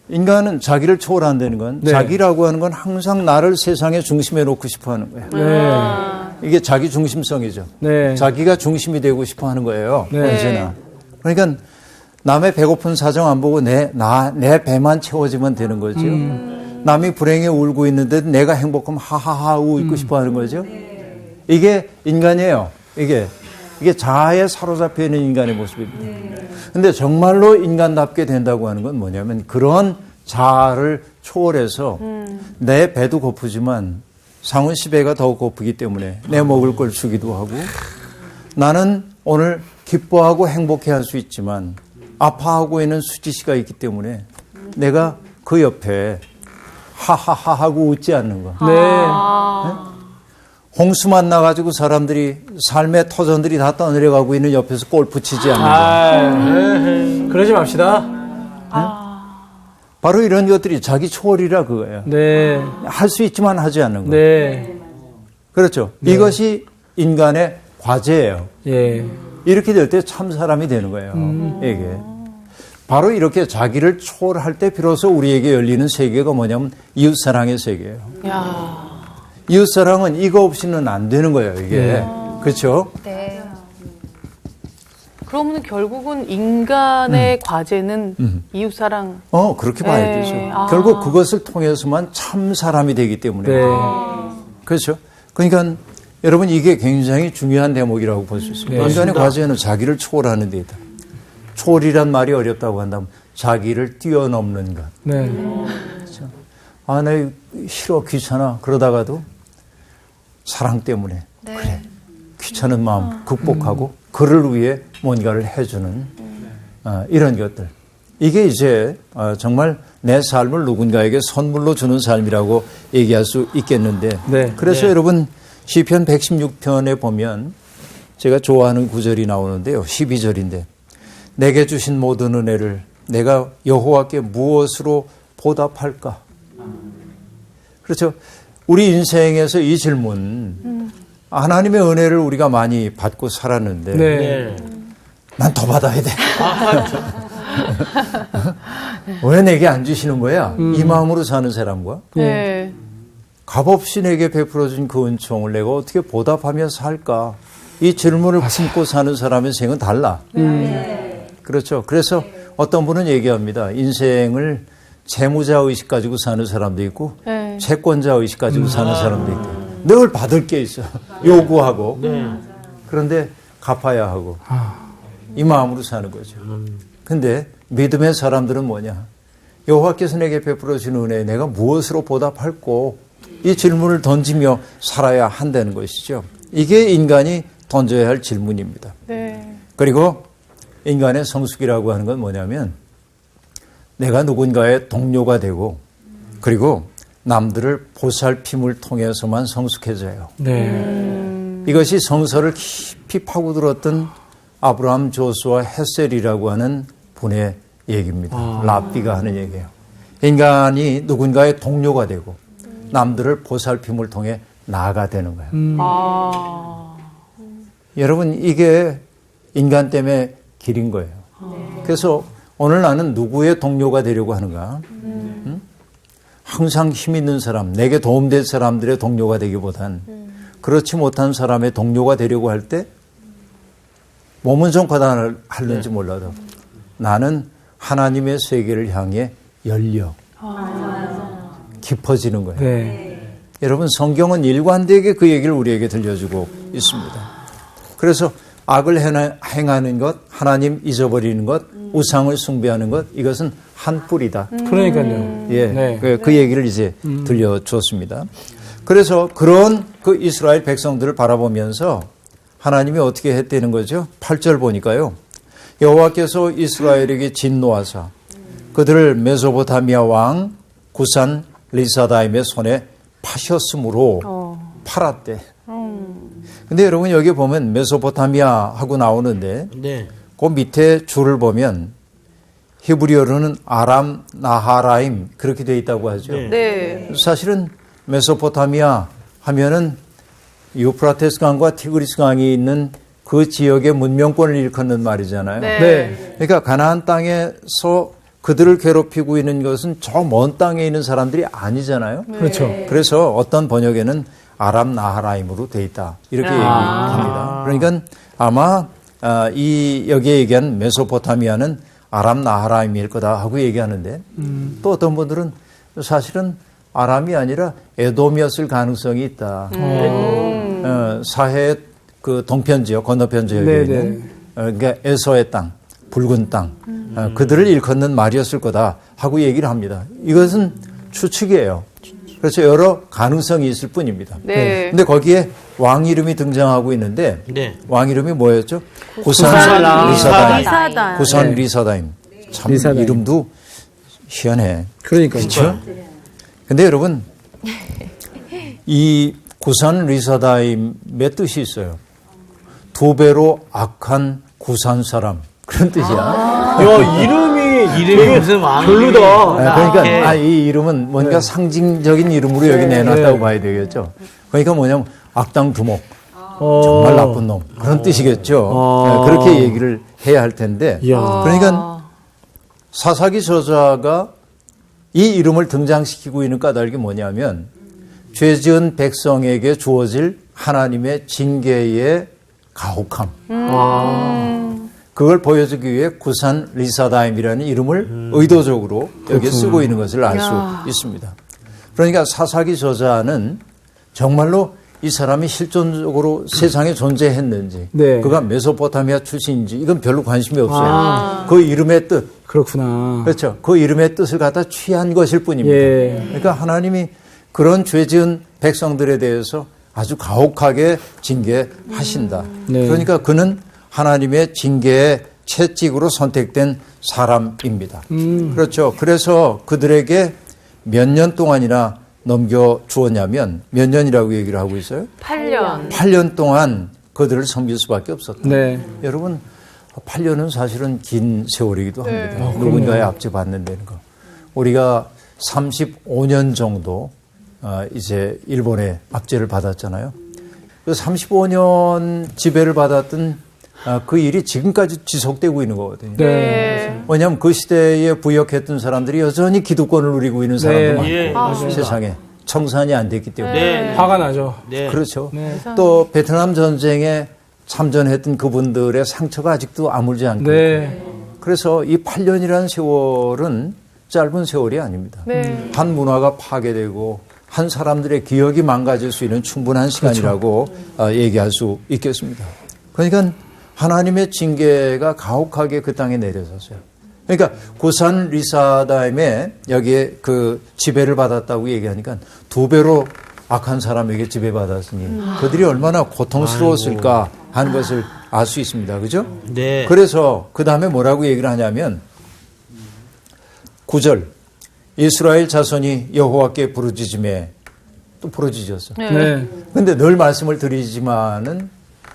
Speaker 2: 인간은 자기를 초월한다는 건
Speaker 3: 네.
Speaker 2: 자기라고 하는 건 항상 나를 세상의 중심에 놓고 싶어 하는 거예요.
Speaker 3: 네.
Speaker 2: 이게 자기 중심성이죠.
Speaker 3: 네.
Speaker 2: 자기가 중심이 되고 싶어 하는 거예요.
Speaker 3: 네.
Speaker 2: 언제나. 그러니까 남의 배고픈 사정 안 보고 내 배만 채워지면 되는 거죠. 남이 불행에 울고 있는데 내가 행복하면 하하하 웃고 싶어 하는 거죠. 이게 인간이에요. 이게 자아에 사로잡혀 있는 인간의 모습입니다. 근데 정말로 인간답게 된다고 하는 건 뭐냐면 그런 자아를 초월해서 내 배도 고프지만 상훈 씨 배가 더 고프기 때문에 내 먹을 걸 주기도 하고 나는 오늘 기뻐하고 행복해할 수 있지만 아파하고 있는 수지 씨가 있기 때문에 내가 그 옆에 하하하 하고 웃지 않는 거.
Speaker 3: 네.
Speaker 2: 홍수 만나가지고 사람들이 삶의 터전들이 다 떠내려가고 있는 옆에서 골프 치지 않는 거.
Speaker 3: 그러지 맙시다.
Speaker 2: 바로 이런 것들이 자기 초월이라 그거예요.
Speaker 3: 네.
Speaker 2: 할 수 있지만 하지 않는 거.
Speaker 3: 네.
Speaker 2: 그렇죠. 이것이 인간의 과제예요.
Speaker 3: 예.
Speaker 2: 이렇게 될 때 참 사람이 되는 거예요. 이게. 바로 이렇게 자기를 초월할 때 비로소 우리에게 열리는 세계가 뭐냐면 이웃사랑의 세계예요.
Speaker 4: 야.
Speaker 2: 이웃사랑은 이거 없이는 안 되는 거예요, 이게. 그렇죠?
Speaker 5: 네.
Speaker 4: 그러면 결국은 인간의 과제는 이웃사랑.
Speaker 2: 그렇게 봐야
Speaker 4: 네.
Speaker 2: 되죠. 결국 그것을 통해서만 참 사람이 되기 때문에.
Speaker 3: 네.
Speaker 2: 그렇죠. 그러니까 여러분 이게 굉장히 중요한 대목이라고 볼 수 있습니다.
Speaker 3: 네,
Speaker 2: 인간의 과제는 자기를 초월하는 데이다. 초월이란 말이 어렵다고 한다면 자기를 뛰어넘는 것.
Speaker 3: 네.
Speaker 2: 그렇죠? 아, 나 싫어, 귀찮아. 그러다가도 사랑 때문에 그래, 귀찮은 마음 극복하고 그를 위해 뭔가를 해주는 이런 것들. 이게 이제 정말 내 삶을 누군가에게 선물로 주는 삶이라고 얘기할 수 있겠는데
Speaker 3: 네.
Speaker 2: 그래서 여러분 시편 116편에 보면 제가 좋아하는 구절이 나오는데요. 12절인데 내게 주신 모든 은혜를 내가 여호와께 무엇으로 보답할까? 그렇죠. 우리 인생에서 이 질문 하나님의 은혜를 우리가 많이 받고 살았는데
Speaker 3: 네.
Speaker 2: 난 더 받아야 돼. 왜 내게 안 주시는 거야? 이 마음으로 사는 사람과
Speaker 4: 네.
Speaker 2: 값없이 내게 베풀어준 그 은총을 내가 어떻게 보답하며 살까? 이 질문을 품고 사는 사람의 생은 달라. 그렇죠. 그래서 어떤 분은 얘기합니다. 인생을 채무자 의식 가지고 사는 사람도 있고
Speaker 4: 네.
Speaker 2: 채권자 의식 가지고 사는 사람도 있고 늘 받을 게 있어. 요구하고. 그런데 갚아야 하고. 이 마음으로 사는 거죠. 근데 믿음의 사람들은 뭐냐? 여호와께서 내게 베풀어 준 은혜에 내가 무엇으로 보답할꼬? 이 질문을 던지며 살아야 한다는 것이죠. 이게 인간이 던져야 할 질문입니다.
Speaker 4: 네.
Speaker 2: 그리고 인간의 성숙이라고 하는 건 뭐냐면 내가 누군가의 동료가 되고 그리고 남들을 보살핌을 통해서만 성숙해져요.
Speaker 3: 네.
Speaker 2: 이것이 성서를 깊이 파고들었던 아브라함 조수아 헤셀이라고 하는 분의 얘기입니다. 랍비가 하는 얘기예요. 인간이 누군가의 동료가 되고 남들을 보살핌을 통해 나아가 되는 거예요. 여러분 이게 인간 때문에 길인 거예요. 그래서 오늘 나는 누구의 동료가 되려고 하는가? 항상 힘 있는 사람, 내게 도움될 사람들의 동료가 되기보단 그렇지 못한 사람의 동료가 되려고 할 때 몸은 좀 과단할는지 몰라도 나는 하나님의 세계를 향해 열려 깊어지는 거예요.
Speaker 3: 네.
Speaker 2: 여러분 성경은 일관되게 그 얘기를 우리에게 들려주고 있습니다. 그래서 악을 행하는 것, 하나님 잊어버리는 것, 우상을 숭배하는 것 이것은 한 뿌리다.
Speaker 3: 그러니까요.
Speaker 2: 예,
Speaker 3: 네.
Speaker 2: 그 얘기를 이제 들려줬습니다. 그래서 그런 그 이스라엘 백성들을 바라보면서 하나님이 어떻게 했다는 거죠? 8절 보니까요. 여호와께서 이스라엘에게 진노하사 그들을 메소포타미아 왕 구산 리사다임의 손에 파셨으므로 팔았대. 근데 여러분 여기 보면 메소포타미아 하고 나오는데
Speaker 1: 네.
Speaker 2: 그 밑에 줄을 보면 히브리어로는 아람 나하라임 그렇게 되어 있다고 하죠.
Speaker 4: 네.
Speaker 2: 사실은 메소포타미아 하면은 유프라테스 강과 티그리스 강이 있는 그 지역의 문명권을 일컫는 말이잖아요.
Speaker 4: 네.
Speaker 3: 네.
Speaker 2: 그러니까 가나안 땅에서 그들을 괴롭히고 있는 것은 저 먼 땅에 있는 사람들이 아니잖아요.
Speaker 3: 그렇죠.
Speaker 2: 그래서 어떤 번역에는 아람 나하라임으로 돼 있다 이렇게 얘기합니다. 그러니까 아마 이 여기에 얘기한 메소포타미아는 아람 나하라임일 거다 하고 얘기하는데 또 어떤 분들은 사실은 아람이 아니라 에돔이었을 가능성이 있다. 사해 그 동편 지역 건너편 지역에
Speaker 3: 네네.
Speaker 2: 있는 그러니까 에서의 땅 붉은 땅, 그들을 일컫는 말이었을 거다 하고 얘기를 합니다. 이것은 추측이에요. 그래서 여러 가능성이 있을 뿐입니다.
Speaker 4: 네.
Speaker 2: 근데 거기에 왕 이름이 등장하고 있는데
Speaker 1: 네.
Speaker 2: 왕 이름이 뭐였죠? 구산
Speaker 3: 리사다임.
Speaker 2: 리사다임. 구산 리사다임. 참
Speaker 3: 리사다임.
Speaker 2: 이름도 희한해.
Speaker 3: 그러니까
Speaker 2: 그렇죠? 근데 여러분 이 구산 리사다임의 뜻이 있어요. 두 배로 악한 구산 사람 그런 뜻이야.
Speaker 3: 야,
Speaker 1: 이름이 무슨 왕
Speaker 3: 별로다.
Speaker 2: 그러니까 이 이름은 뭔가 상징적인 이름으로 여기 내놨다고 봐야 되겠죠. 그러니까 뭐냐면 악당 두목, 정말 나쁜 놈 그런 뜻이겠죠. 그렇게 얘기를 해야 할 텐데.
Speaker 3: 이야.
Speaker 2: 그러니까 사사기 저자가 이 이름을 등장시키고 있는 까닭이 뭐냐면 죄지은 백성에게 주어질 하나님의 징계의 가혹함. 그걸 보여주기 위해 구산 리사다임이라는 이름을 의도적으로 여기에 쓰고 있는 것을 알 수 있습니다. 그러니까 사사기 저자는 정말로 이 사람이 실존적으로 세상에 존재했는지,
Speaker 3: 네.
Speaker 2: 그가 메소포타미아 출신인지 이건 별로 관심이 없어요. 그 이름의 뜻,
Speaker 3: 그렇구나.
Speaker 2: 그렇죠. 그 이름의 뜻을 갖다 취한 것일 뿐입니다.
Speaker 3: 예.
Speaker 2: 그러니까 하나님이 그런 죄 지은 백성들에 대해서 아주 가혹하게 징계하신다.
Speaker 3: 네.
Speaker 2: 그러니까 그는 하나님의 징계의 채찍으로 선택된 사람입니다. 그렇죠. 그래서 그들에게 몇 년 동안이나 넘겨주었냐면 몇 년이라고 얘기를 하고 있어요?
Speaker 4: 8년.
Speaker 2: 8년 동안 그들을 섬길 수밖에 없었다.
Speaker 3: 네.
Speaker 2: 여러분 8년은 사실은 긴 세월이기도 합니다. 누군가의 압제받는 데는 거. 우리가 35년 정도 이제 일본의 압제를 받았잖아요. 그 35년 지배를 받았던 그 일이 지금까지 지속되고 있는 거거든요.
Speaker 3: 네.
Speaker 2: 왜냐하면 그 시대에 부역했던 사람들이 여전히 기득권을 누리고 있는 사람도
Speaker 3: 네.
Speaker 2: 많고 세상에 청산이 안 됐기 때문에
Speaker 3: 화가 나죠.
Speaker 1: 네.
Speaker 2: 그렇죠. 또 베트남 전쟁에 참전했던 그분들의 상처가 아직도 아물지 않고
Speaker 3: 네.
Speaker 2: 그래서 이 8년이라는 세월은 짧은 세월이 아닙니다.
Speaker 4: 네.
Speaker 2: 한 문화가 파괴되고 한 사람들의 기억이 망가질 수 있는 충분한 시간이라고 얘기할 수 있겠습니다. 그러니까 하나님의 징계가 가혹하게 그 땅에 내려졌어요. 그러니까 구산 리사다임에 여기에 그 지배를 받았다고 얘기하니까 두 배로 악한 사람에게 지배받았으니 그들이 얼마나 고통스러웠을까 하는 것을 알 수 있습니다. 그죠?
Speaker 1: 네.
Speaker 2: 그래서 그 다음에 뭐라고 얘기를 하냐면 9절 이스라엘 자손이 여호와께 부르짖음에 또 부르짖었어.
Speaker 3: 네.
Speaker 2: 근데 늘 말씀을 드리지만은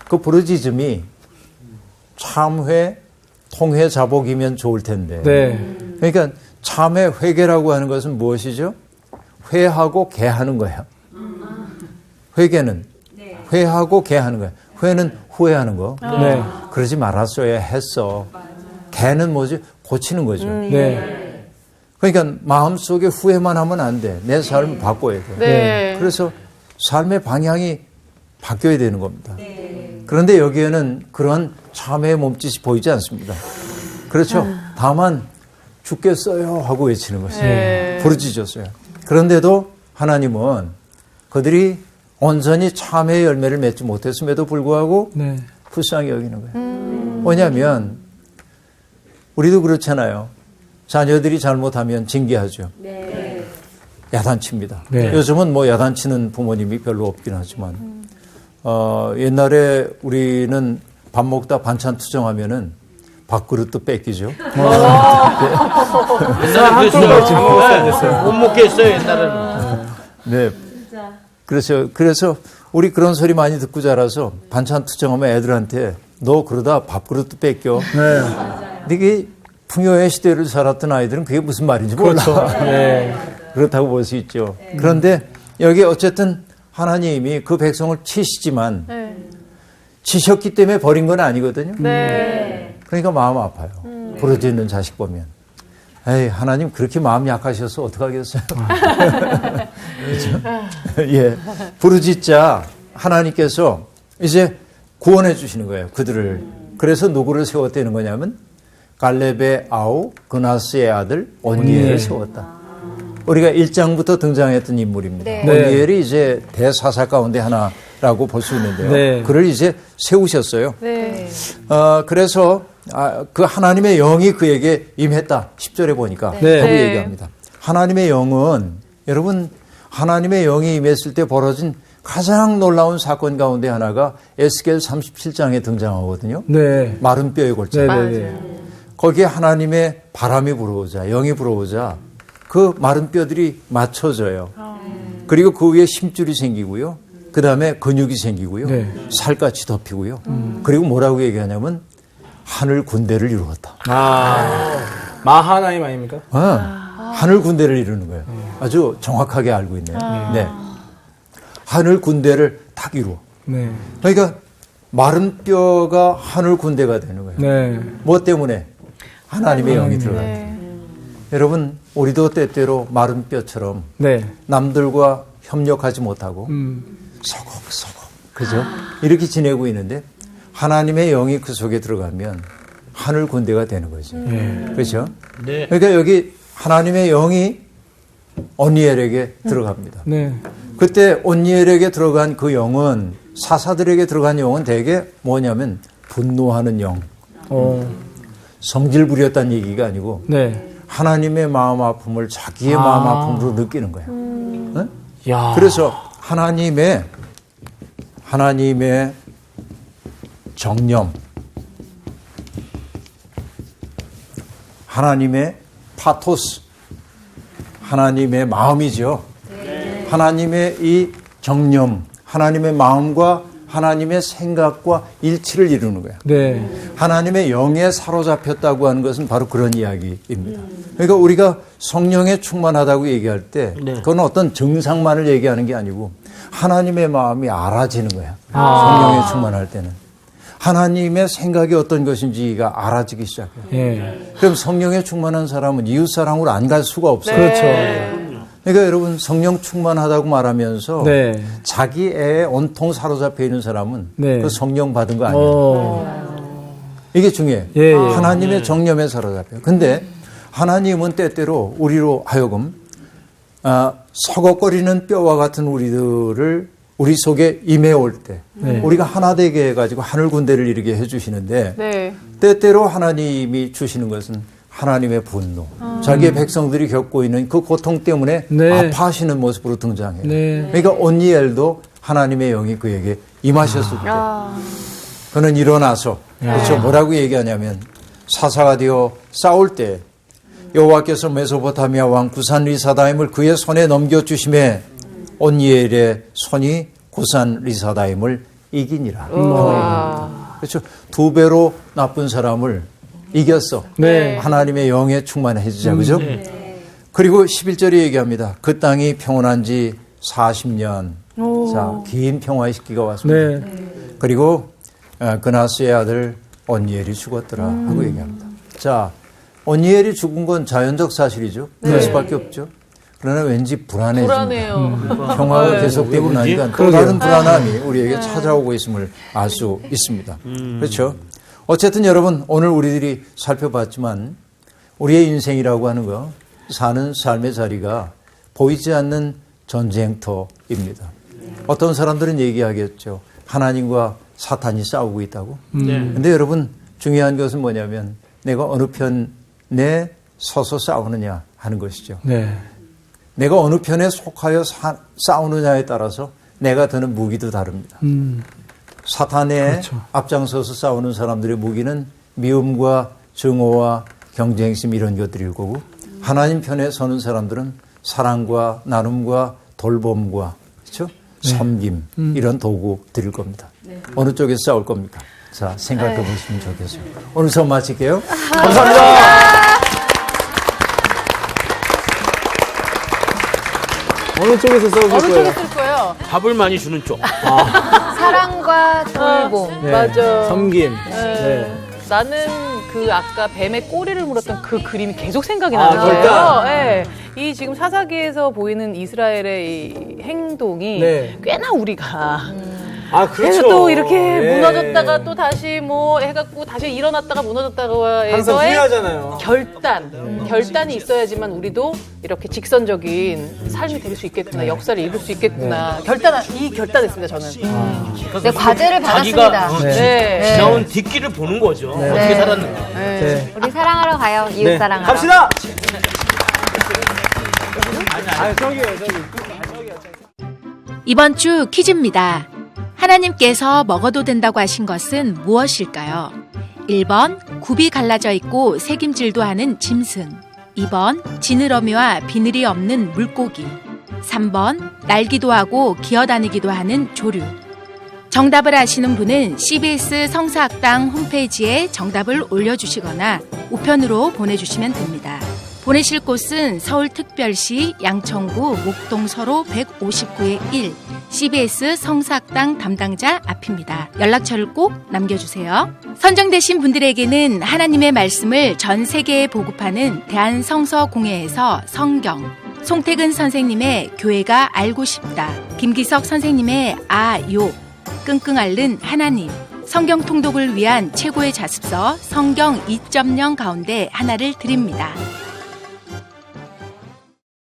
Speaker 2: 그 부르짖음이 참회, 통회, 자복이면 좋을 텐데.
Speaker 3: 네.
Speaker 2: 그러니까 참회, 회개라고 하는 것은 무엇이죠? 회하고 개하는 거야. 회개는 회하고 개하는 거야. 회는 후회하는 거.
Speaker 3: 네.
Speaker 2: 그러지 말았어야 했어. 개는 뭐지? 고치는 거죠.
Speaker 3: 네.
Speaker 2: 그러니까 마음속에 후회만 하면 안 돼. 내 삶을 바꿔야 돼.
Speaker 4: 네.
Speaker 2: 그래서 삶의 방향이 바뀌어야 되는 겁니다. 그런데 여기에는 그런 참회의 몸짓이 보이지 않습니다. 그렇죠. 다만 죽겠어요 하고 외치는 것이에요. 부르짖었어요. 그런데도 하나님은 그들이 온전히 참회의 열매를 맺지 못했음에도 불구하고
Speaker 3: 네.
Speaker 2: 불쌍히 여기는 거예요. 왜냐하면 우리도 그렇잖아요. 자녀들이 잘못하면 징계하죠. 야단칩니다.
Speaker 3: 네.
Speaker 2: 요즘은 뭐 야단치는 부모님이 별로 없긴 하지만 옛날에 우리는 밥 먹다 반찬 투정하면은 밥그릇도 뺏기죠.
Speaker 1: 옛날에 못 먹겠어요, 옛날에는.
Speaker 2: 네. 그래서 우리 그런 소리 많이 듣고 자라서 반찬 투정하면 애들한테 너 그러다 밥그릇도 뺏겨. 근데 이게 풍요의 시대를 살았던 아이들은 그게 무슨 말인지 몰라.
Speaker 3: 그렇죠. 네.
Speaker 2: 그렇다고 볼 수 있죠. 그런데 여기 어쨌든 하나님이 그 백성을 치시지만 치셨기 때문에 버린 건 아니거든요.
Speaker 4: 네.
Speaker 2: 그러니까 마음 아파요. 부르짖는 자식 보면. 에이, 하나님 그렇게 마음 약하셔서 어떡하겠어요. 그렇죠? 예. 부르짖자 하나님께서 이제 구원해 주시는 거예요. 그들을. 그래서 누구를 세웠다는 거냐면 갈렙의 아우 그나스의 아들 온니엘을 세웠다. 우리가 1장부터 등장했던 인물입니다.
Speaker 5: 네.
Speaker 2: 온니엘이 이제 대사사 가운데 하나라고 볼 수 있는데요.
Speaker 3: 네.
Speaker 2: 그를 이제 세우셨어요.
Speaker 4: 네.
Speaker 2: 그래서 그 하나님의 영이 그에게 임했다. 10절에 보니까
Speaker 3: 네.
Speaker 2: 하고
Speaker 4: 네.
Speaker 2: 얘기합니다. 하나님의 영은 여러분 하나님의 영이 임했을 때 벌어진 가장 놀라운 사건 가운데 하나가 에스겔 37장에 등장하거든요.
Speaker 3: 네.
Speaker 2: 마른 뼈에 걸쳐.
Speaker 3: 네, 네.
Speaker 2: 거기에 하나님의 바람이 불어오자, 영이 불어오자 그 마른 뼈들이 맞춰져요. 그리고 그 위에 힘줄이 생기고요. 그 다음에 근육이 생기고요.
Speaker 3: 네.
Speaker 2: 살갗이 덮이고요. 그리고 뭐라고 얘기하냐면 하늘 군대를 이루었다.
Speaker 3: 마하나임 아닙니까?
Speaker 2: 하늘 군대를 이루는 거예요. 아주 정확하게 알고 있네요. 네. 하늘 군대를 딱 이루어.
Speaker 3: 네.
Speaker 2: 그러니까 마른 뼈가 하늘 군대가 되는 거예요.
Speaker 3: 네.
Speaker 2: 뭐 때문에? 하나님의 영이 들어가요. 여러분, 우리도 때때로 마른 뼈처럼
Speaker 3: 네.
Speaker 2: 남들과 협력하지 못하고 서걱서걱, 그죠? 이렇게 지내고 있는데 하나님의 영이 그 속에 들어가면 하늘 군대가 되는 거죠. 그렇죠?
Speaker 1: 네.
Speaker 2: 그러니까 여기 하나님의 영이 온니엘에게 들어갑니다.
Speaker 3: 네.
Speaker 2: 그때 온니엘에게 들어간 그 영은 사사들에게 들어간 영은 대개 뭐냐면 분노하는 영, 성질 부렸다는 얘기가 아니고
Speaker 3: 네.
Speaker 2: 하나님의 마음 아픔을 자기의 마음 아픔으로 느끼는 거예요. 응?
Speaker 3: 야.
Speaker 2: 그래서 하나님의 정념, 하나님의 파토스, 하나님의 마음이죠. 하나님의 이 정념, 하나님의 마음과 하나님의 생각과 일치를 이루는 거예요.
Speaker 3: 네.
Speaker 2: 하나님의 영에 사로잡혔다고 하는 것은 바로 그런 이야기입니다. 그러니까 우리가 성령에 충만하다고 얘기할 때 그건 어떤 증상만을 얘기하는 게 아니고 하나님의 마음이 알아지는 거야. 성령에 충만할 때는. 하나님의 생각이 어떤 것인지가 알아지기 시작해요.
Speaker 3: 예.
Speaker 2: 그럼 성령에 충만한 사람은 이웃사랑으로 안 갈 수가 없어요.
Speaker 3: 그렇죠.
Speaker 2: 그러니까 여러분 성령 충만하다고 말하면서
Speaker 3: 네.
Speaker 2: 자기 애에 온통 사로잡혀 있는 사람은
Speaker 3: 네.
Speaker 2: 그 성령 받은 거 아니에요. 이게 중요해요.
Speaker 3: 예, 예.
Speaker 2: 하나님의 정념에 사로잡혀요. 근데 하나님은 때때로 우리로 하여금 서걱거리는 뼈와 같은 우리들을 우리 속에 임해올 때 우리가 하나 되게 해가지고 하늘 군대를 이루게 해주시는데
Speaker 4: 네.
Speaker 2: 때때로 하나님이 주시는 것은 하나님의 분노, 자기의 백성들이 겪고 있는 그 고통 때문에
Speaker 3: 네.
Speaker 2: 아파하시는 모습으로 등장해요.
Speaker 3: 네.
Speaker 2: 그러니까 온니엘도 하나님의 영이 그에게 임하셨을 때 그는 일어나서 그렇죠. 뭐라고 얘기하냐면 사사가 되어 싸울 때 여호와께서 메소포타미아 왕 구산 리사다임을 그의 손에 넘겨주심에 온니엘의 손이 구산 리사다임을 이기니라. 그렇죠. 두 배로 나쁜 사람을 이겼어.
Speaker 3: 네.
Speaker 2: 하나님의 영에 충만해지자. 그죠? 그리고 11절에 얘기합니다. 그 땅이 평온한 지 40년. 자, 긴 평화의 시기가 왔습니다.
Speaker 3: 네.
Speaker 2: 그리고 그나스의 아들 온니엘이 죽었더라 하고 얘기합니다. 자, 온니엘이 죽은 건 자연적 사실이죠. 그럴 수밖에 없죠. 그러나 왠지 불안해집니다. 평화가 계속되고 나니까 또 다른 불안함이 우리에게 찾아오고 있음을 알 수 있습니다. 그렇죠? 어쨌든 여러분 오늘 우리들이 살펴봤지만 우리의 인생이라고 하는 거 사는 삶의 자리가 보이지 않는 전쟁터입니다. 어떤 사람들은 얘기하겠죠. 하나님과 사탄이 싸우고 있다고. 근데 여러분 중요한 것은 뭐냐면 내가 어느 편에 서서 싸우느냐 하는 것이죠.
Speaker 3: 네.
Speaker 2: 내가 어느 편에 속하여 싸우느냐에 따라서 내가 드는 무기도 다릅니다. 사탄에
Speaker 3: 그렇죠.
Speaker 2: 앞장서서 싸우는 사람들의 무기는 미움과 증오와 경쟁심 이런 것들일 거고 하나님 편에 서는 사람들은 사랑과 나눔과 돌봄과 그렇죠? 섬김 이런 도구들일 겁니다. 어느 쪽에서 싸울 겁니까? 자, 생각해 보시면 좋겠어요. 오늘 수업 마칠게요.
Speaker 3: 감사합니다. 어느 쪽에서 싸우실
Speaker 4: 어느
Speaker 3: 거예요?
Speaker 4: 쪽에 쓸 거예요?
Speaker 1: 밥을 많이 주는 쪽.
Speaker 5: 사랑과 돌봄.
Speaker 3: 네.
Speaker 4: 맞아.
Speaker 3: 섬김.
Speaker 4: 네.
Speaker 3: 네.
Speaker 4: 나는 그 아까 뱀의 꼬리를 물었던 그 그림이 계속 생각이
Speaker 3: 아,
Speaker 4: 나는 거예요.
Speaker 3: 진짜?
Speaker 4: 네. 이 지금 사사기에서 보이는 이스라엘의 이 행동이
Speaker 3: 네.
Speaker 4: 꽤나 우리가
Speaker 3: 아, 그렇죠.
Speaker 4: 그래서 또 이렇게
Speaker 3: 예.
Speaker 4: 무너졌다가 또 다시 뭐 해갖고 다시 일어났다가 무너졌다가
Speaker 3: 항상
Speaker 4: 해서의
Speaker 3: 후회하잖아요.
Speaker 4: 결단이 있어야지만 우리도 이렇게 직선적인 삶이 될 수 있겠구나, 역사를 이룰 수 있겠구나. 결단했습니다, 저는.
Speaker 5: 네, 과제를
Speaker 1: 자기가
Speaker 5: 받았습니다.
Speaker 4: 네.
Speaker 1: 지나온 뒷길을 보는 거죠. 어떻게 살았는가.
Speaker 3: 네.
Speaker 5: 우리 사랑하러 가요. 이웃
Speaker 3: 네.
Speaker 5: 사랑하러.
Speaker 3: 갑시다! 저기요.
Speaker 8: 이번 주 퀴즈입니다. 하나님께서 먹어도 된다고 하신 것은 무엇일까요? 1번 굽이 갈라져 있고 새김질도 하는 짐승, 2번 지느러미와 비늘이 없는 물고기, 3번 날기도 하고 기어다니기도 하는 조류. 정답을 아시는 분은 CBS 성사학당 홈페이지에 정답을 올려주시거나 우편으로 보내주시면 됩니다. 보내실 곳은 서울특별시 양천구 목동서로 159의 1 CBS 성사학당 담당자 앞입니다. 연락처를 꼭 남겨주세요. 선정되신 분들에게는 하나님의 말씀을 전 세계에 보급하는 대한성서공회에서 성경, 송태근 선생님의 교회가 알고 싶다, 김기석 선생님의 아요, 끙끙 앓는 하나님, 성경 통독을 위한 최고의 자습서 성경 2.0 가운데 하나를 드립니다.